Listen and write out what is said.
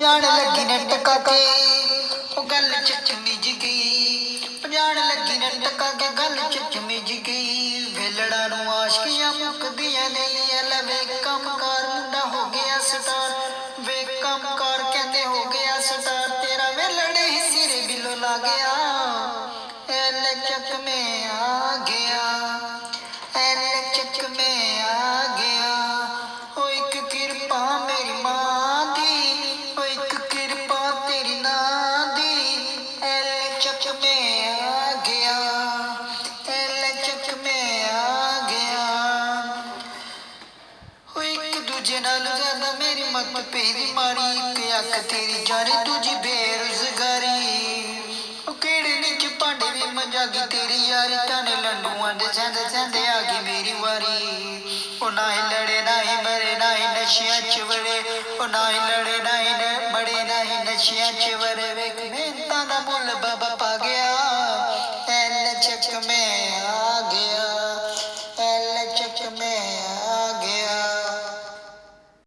जान लगी ने टका के वो गल चिच गई। जान लगी ने टका के गल चिच गई। वेलड़ा नू आशकियां मुकदियां नहीं है। वे कम कार मुंडा हो गया स्टार। वे कम कार कहते हो गया स्टार। तेरा वेलड़े ही सिरे बिलो ला गया। एल चक में आ गया। एल चक में आ गया। ओ एक कृपा मेरी मां दी। ओ एक कृपा तेरी नां दी। एल चक में आ गया। एल चक में आ गया। ओ एक दूजे नालों ज्यादा मेरी मत पेरी मारी। एक अख तेरी जाने दूजी बेरोजगारी। ओ केड़े नीच भांडे वी मजागी तेरी यारी। ताने लंडुआं दे सहंदे सहंदे आ गई मेरी वारी। ओ ना ही लड़े ना ही मरे ना ही नशियां च वड़े। ओ ना ही लड़े ना ही मरे ना ही नशियां च वड़े।